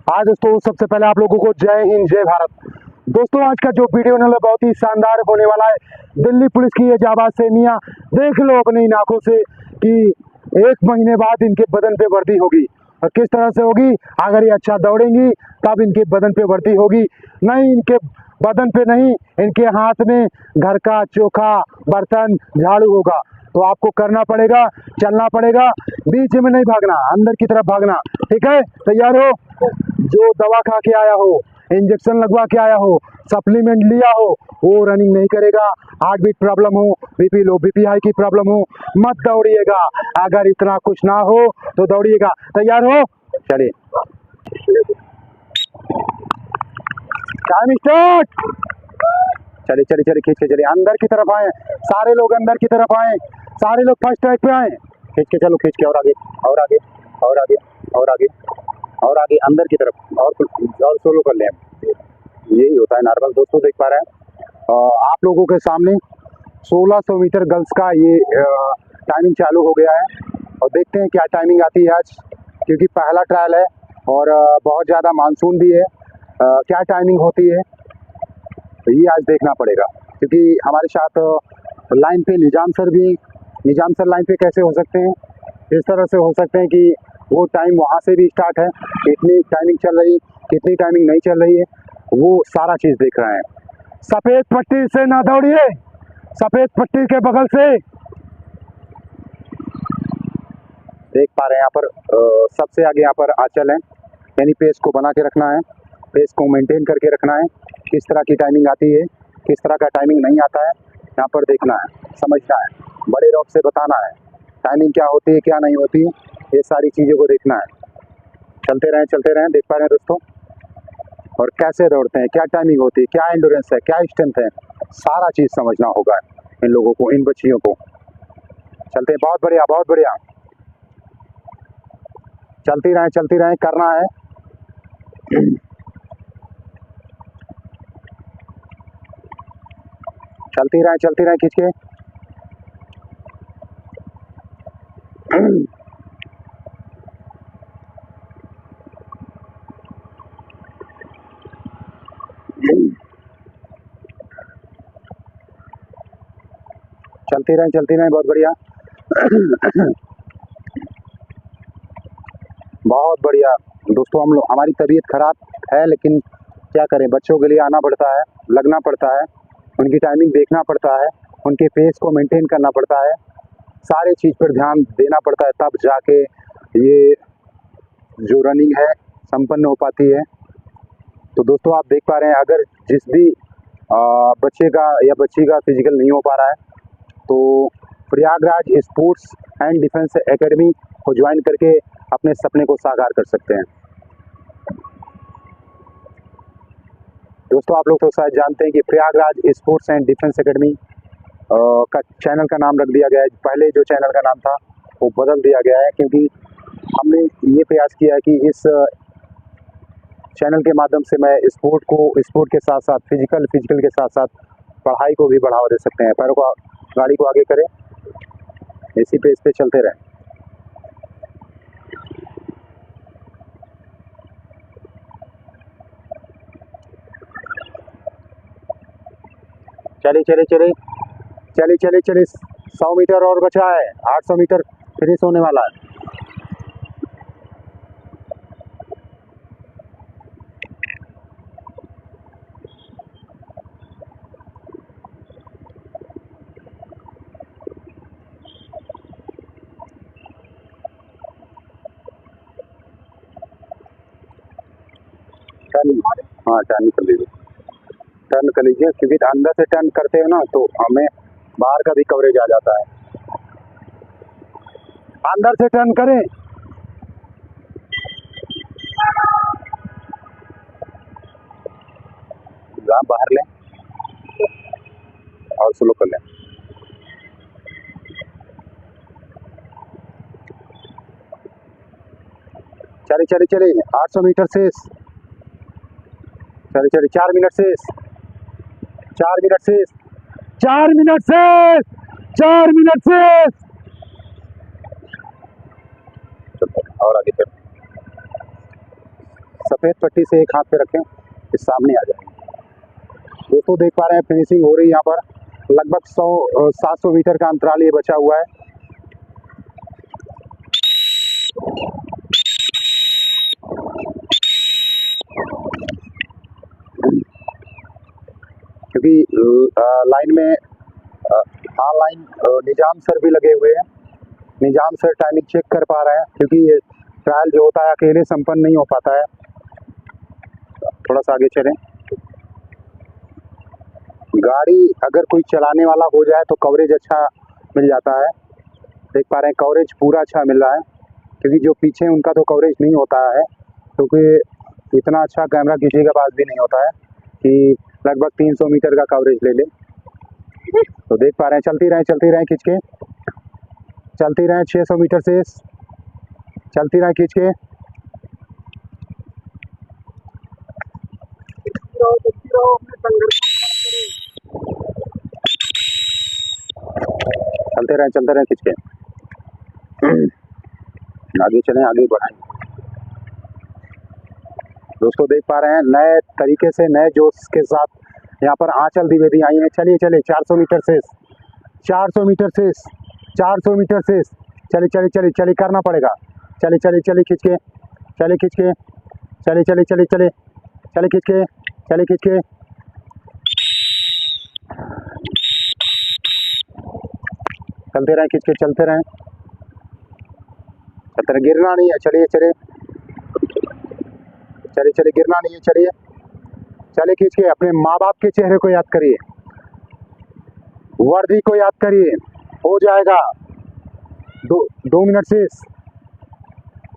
आज दोस्तों सबसे पहले आप लोगों को जय हिंद जय भारत। दोस्तों आज का जो वीडियो होने बहुत ही शानदार होने वाला है। दिल्ली पुलिस की ये जाबाज सेमियां देख लो अपनी आंखों से कि 1 महीने बाद इनके बदन पे वर्दी होगी और किस तरह से होगी। अगर ये अच्छा दौड़ेंगी तब इनके बदन पे वर्दी होगी, नहीं इनके बदन पे नहीं, इनके हाथ में घर का चोखा बर्तन झाड़ू होगा। तो आपको करना पड़ेगा, चलना पड़ेगा, बीच में नहीं भागना, अंदर की तरफ भागना। ठीक है, तैयार हो? जो दवा खा के आया हो, इंजेक्शन लगवा के आया हो, सप्लीमेंट लिया हो, वो रनिंग नहीं करेगा। हार्ट बीट प्रॉब्लम हो, बीपी लो, बीपी हाई की प्रॉब्लम हो, मत दौड़िएगा। अगर इतना कुछ ना हो तो दौड़िएगा। तैयार हो? चलिए टाइम स्टार्ट। चलिए चलिए चलिए, खींच के चलिए, अंदर की तरफ आए, सारे लोग अंदर की तरफ आए, सारे लोग फर्स्ट ट्रैक पे आए। खींच के चलो, खींच के, और आगे और आगे और आगे और आगे और आगे, अंदर की तरफ, और सोलो कर लें। यही होता है नॉर्मल। दोस्तों देख पा रहे हैं आप लोगों के सामने 1600 मीटर गर्ल्स का ये टाइमिंग चालू हो गया है और देखते हैं क्या टाइमिंग आती है आज, क्योंकि पहला ट्रायल है और बहुत ज़्यादा मानसून भी है। क्या टाइमिंग होती है तो ये आज देखना पड़ेगा, क्योंकि हमारे साथ लाइन पे निजाम सर भी। निजाम सर लाइन पे कैसे हो सकते हैं? इस तरह से हो सकते हैं कि वो टाइम वहाँ से भी स्टार्ट है, कितनी टाइमिंग चल रही, कितनी टाइमिंग नहीं चल रही है, वो सारा चीज़ देख रहे हैं। सफ़ेद पट्टी से ना दौड़िए, सफ़ेद पट्टी के बगल से। देख पा रहे हैं यहाँ पर सबसे आगे यहाँ पर आंचल है, यानी पेस को बना के रखना है, पेस को मेंटेन करके रखना है। किस तरह की टाइमिंग आती है, किस तरह का टाइमिंग नहीं आता है, यहाँ पर देखना है, समझना है, बड़े रौब से बताना है टाइमिंग क्या होती है क्या नहीं होती है, ये सारी चीज़ों को देखना है। चलते रहें, देख पा रहे हैं दोस्तों। और कैसे दौड़ते हैं, क्या टाइमिंग होती है, क्या एंडोरेंस है, क्या स्ट्रेंथ है, सारा चीज़ समझना होगा इन लोगों को, इन बच्चियों को। चलते हैं, बहुत बढ़िया बहुत बढ़िया। चलती रहें, करना है। चलती रहें खींच के। चलती रहें, बहुत बढ़िया। बहुत बढ़िया दोस्तों। हमारी तबीयत खराब है, लेकिन क्या करें, बच्चों के लिए आना पड़ता है, लगना पड़ता है, उनकी टाइमिंग देखना पड़ता है, उनके पेस को मेंटेन करना पड़ता है, सारे चीज़ पर ध्यान देना पड़ता है, तब जाके ये जो रनिंग है संपन्न हो पाती है। तो दोस्तों आप देख पा रहे हैं, अगर जिस भी बच्चे का या बच्ची का फिजिकल नहीं हो पा रहा है तो Prayagraj sports and defence academy को ज्वाइन करके अपने सपने को साकार कर सकते हैं। दोस्तों आप लोग तो शायद जानते हैं कि Prayagraj sports and defence academy का चैनल का नाम रख दिया गया है। पहले जो चैनल का नाम था वो बदल दिया गया है, क्योंकि हमने ये प्रयास किया है कि इस चैनल के माध्यम से मैं स्पोर्ट के साथ साथ फिजिकल के साथ साथ पढ़ाई को भी बढ़ावा दे सकते हैं। पैरों को, गाड़ी को आगे करें, इसी पे इस पे चलते रहें। चलिए 100 मीटर और बचा है, 800 मीटर फिनिश होने वाला है। हाँ टर्न कर लीजिए, क्योंकि अंदर से टर्न करते हो ना तो हमें बाहर का भी कवरेज आ जाता है। अंदर से टर्न करें, बाहर लें और स्लो कर लें। चलिए 800 मीटर शेष। चलिए 4 मिनट शेष, 4 मिनट शेष, 4 मिनट शेष, 4 मिनट शेष। और आगे चल, सफ़ेद पट्टी से एक हाथ पे रखें, इस सामने आ जाएंगे। दोस्तों देख पा रहे हैं फिनिशिंग हो रही है यहाँ पर, लगभग 700 मीटर का अंतराल ये बचा हुआ है। क्योंकि लाइन में लाइन निजाम सर भी लगे हुए हैं, निजाम सर टाइमिंग चेक कर पा रहे हैं, क्योंकि ये ट्रायल जो होता है अकेले संपन्न नहीं हो पाता है। थोड़ा सा आगे चलें। गाड़ी अगर कोई चलाने वाला हो जाए तो कवरेज अच्छा मिल जाता है। देख पा रहे हैं कवरेज पूरा अच्छा मिल रहा है, क्योंकि जो पीछे उनका तो कवरेज नहीं होता है, क्योंकि इतना अच्छा कैमरा किसी के पास भी नहीं होता है कि लगभग 300 मीटर का कवरेज ले ले। तो देख पा रहे हैं चलती रहें खींच के, चलती रहें 600 मीटर से, चलती रहें खींच के, चलते रहें खींच के। आगे चलें, आगे बढ़ाएं। दोस्तों देख पा रहे हैं नए तरीके से, नए जोश के साथ यहाँ पर आंचल द्विवेदी आई हैं। चलिए 400 मीटर से, 400 मीटर से, 400 मीटर से, चलिए करना पड़ेगा। चलिए खींच के, चलिए खींच के, चलिए खींच के, चलते रहें खींच के, चलते रहें, गिरना नहीं है। चलिए गिरना नहीं है। चलिए खींच के। अपने माँ बाप के चेहरे को याद करिए, वर्दी को याद करिए, हो जाएगा 2 मिनट से।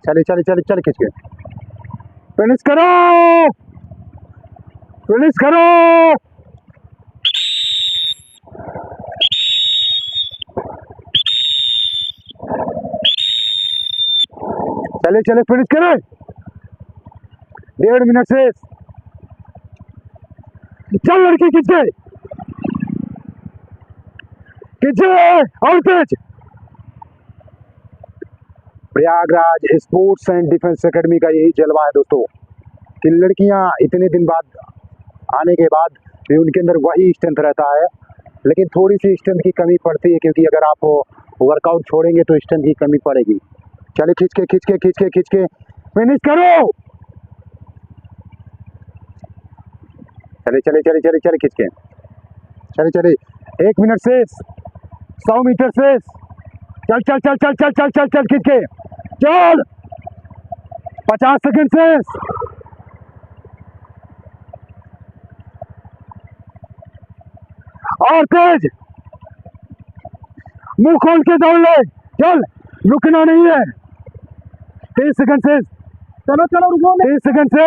चलिए खींच के, फिनिश करो। चलिए फिनिश करें। 1.5 मिनट से। चल लड़की खींचे और तेज। Prayagraj sports and defence academy का यही जलवा है दोस्तों, कि लड़कियां इतने दिन बाद आने के बाद भी उनके अंदर वही स्ट्रेंथ रहता है, लेकिन थोड़ी सी स्ट्रेंथ की कमी पड़ती है, क्योंकि अगर आप वर्कआउट छोड़ेंगे तो स्ट्रेंथ की कमी पड़ेगी। चलिए खींच के फिनिश करो। चलिए खींच के, चलिए 1 मिनट से, 100 मीटर से, चल खींच के, चल 50 सेकंड से, और तेज, मुंह खोल के दौड़ ले, चल रुकना नहीं है। 30 सेकंड से, चलो रुको, 30 सेकंड से,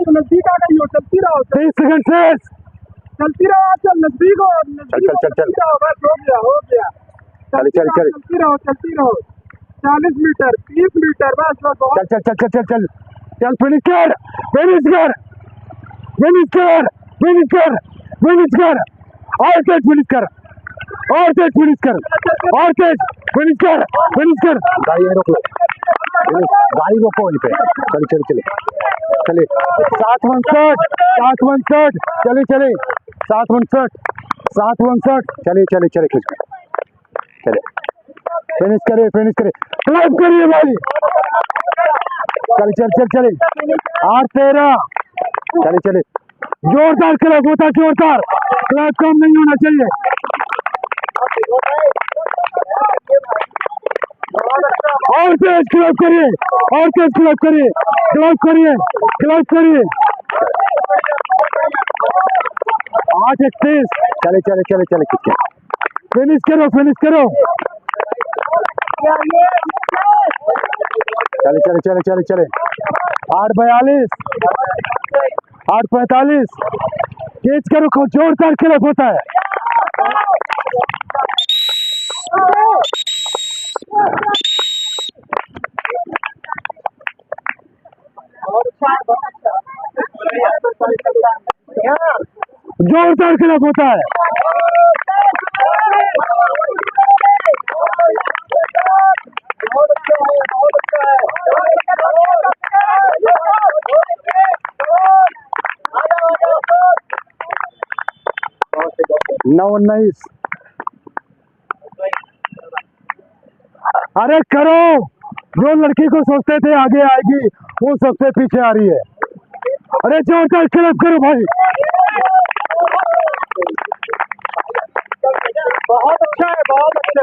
नजदीक आ गई हो, चलती रहो। 30 सेकंड से, चलती रहो, चल नजदीक हो, चल हो गया। चलती रहो 40 मीटर, 30 मीटर, बस चल फिनिश कर, और तेज फिनिश कर, गाड़ी रोक लो, गाड़ी रोको वहीं पे। चलिए 7:59, चलिए 7:59, चलिए खींच के, चलिए फिनिश करिए, क्लाइंब करिए भाई। चलिए 8:13, चलिए जोरदार क्लैप होता है, जोरदार क्लैप कम नहीं होना चाहिए। और तेज क्लैप करिए, 8:31, चलिए खींच के, फिनिश करो। चलिए 8:42, 8:45, खींच कर रखो, जोरदार क्लैप होता है। जोरदार क्लैप होता है। 9-19। अरे करो, जो लड़की को सोचते थे आगे आएगी वो सबसे पीछे आ रही है। अरे जोरदार क्लैप करो भाई। बहुत अच्छा है, बहुत अच्छा।